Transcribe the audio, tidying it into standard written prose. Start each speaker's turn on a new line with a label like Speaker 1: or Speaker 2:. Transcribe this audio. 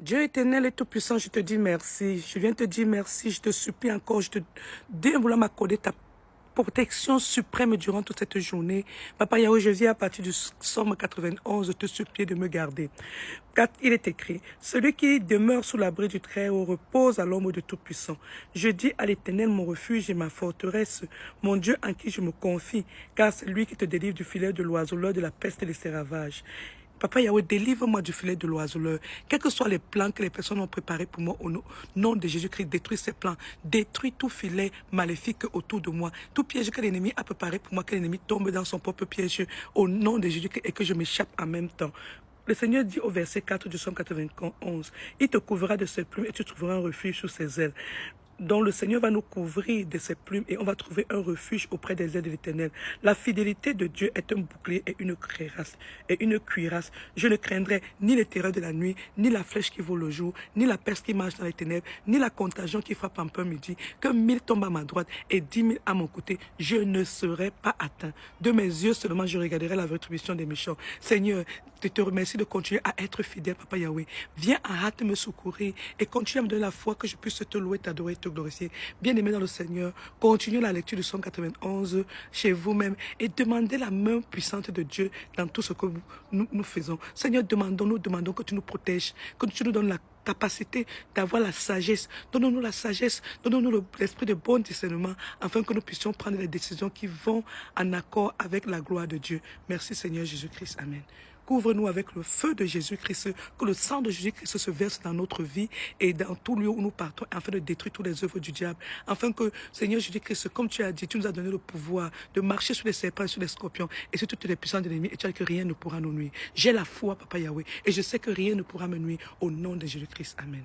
Speaker 1: Dieu éternel et tout-puissant, je te dis merci. Je viens te dire merci, je te supplie encore, je te dis vouloir m'accorder ta protection suprême durant toute cette journée. Papa Yahweh, je viens à partir du Psaume 91 te supplier de me garder. Car il est écrit, celui qui demeure sous l'abri du Très-Haut repose à l'ombre du Tout-Puissant. Je dis à l'Éternel mon refuge et ma forteresse, mon Dieu en qui je me confie, car c'est lui qui te délivre du filet de l'oiseleur, de la peste et de ses ravages. Papa Yahweh, délivre-moi du filet de l'oiseleur. Quels que soient les plans que les personnes ont préparés pour moi, au nom de Jésus-Christ, détruis ces plans. Détruis tout filet maléfique autour de moi. Tout piège que l'ennemi a préparé pour moi, que l'ennemi tombe dans son propre piège, au nom de Jésus-Christ, et que je m'échappe en même temps. Le Seigneur dit au verset 4 du Psaume 91, il te couvrira de ses plumes et tu trouveras un refuge sous ses ailes. Donc le Seigneur va nous couvrir de ses plumes et on va trouver un refuge auprès des ailes de l'Éternel. La fidélité de Dieu est un bouclier et une cuirasse. Je ne craindrai ni les terreurs de la nuit, ni la flèche qui vole le jour, ni la peste qui marche dans les ténèbres, ni la contagion qui frappe en plein midi. Que 1000 tombent à ma droite et 10 000 à mon côté, je ne serai pas atteint. De mes yeux seulement, je regarderai la rétribution des méchants. Seigneur, je te remercie de continuer à être fidèle, Papa Yahweh. Viens en hâte me secourir et continue à me donner la foi que je puisse te louer, t'adorer, te glorifier. Bien-aimé dans le Seigneur, continuez la lecture du Psaume 91 chez vous-même et demandez la main puissante de Dieu dans tout ce que nous faisons. Seigneur, demandons que tu nous protèges, que tu nous donnes la capacité d'avoir la sagesse. Donne-nous la sagesse, donne-nous l'esprit de bon discernement afin que nous puissions prendre les décisions qui vont en accord avec la gloire de Dieu. Merci Seigneur Jésus-Christ. Amen. Couvre-nous avec le feu de Jésus-Christ, que le sang de Jésus-Christ se verse dans notre vie et dans tout lieu où nous partons, afin de détruire toutes les œuvres du diable. Afin que, Seigneur Jésus-Christ, comme tu as dit, tu nous as donné le pouvoir de marcher sur les serpents, sur les scorpions et sur toutes les puissances de l'ennemi. Et tu as dit que rien ne pourra nous nuire. J'ai la foi, Papa Yahweh, et je sais que rien ne pourra me nuire au nom de Jésus-Christ. Amen.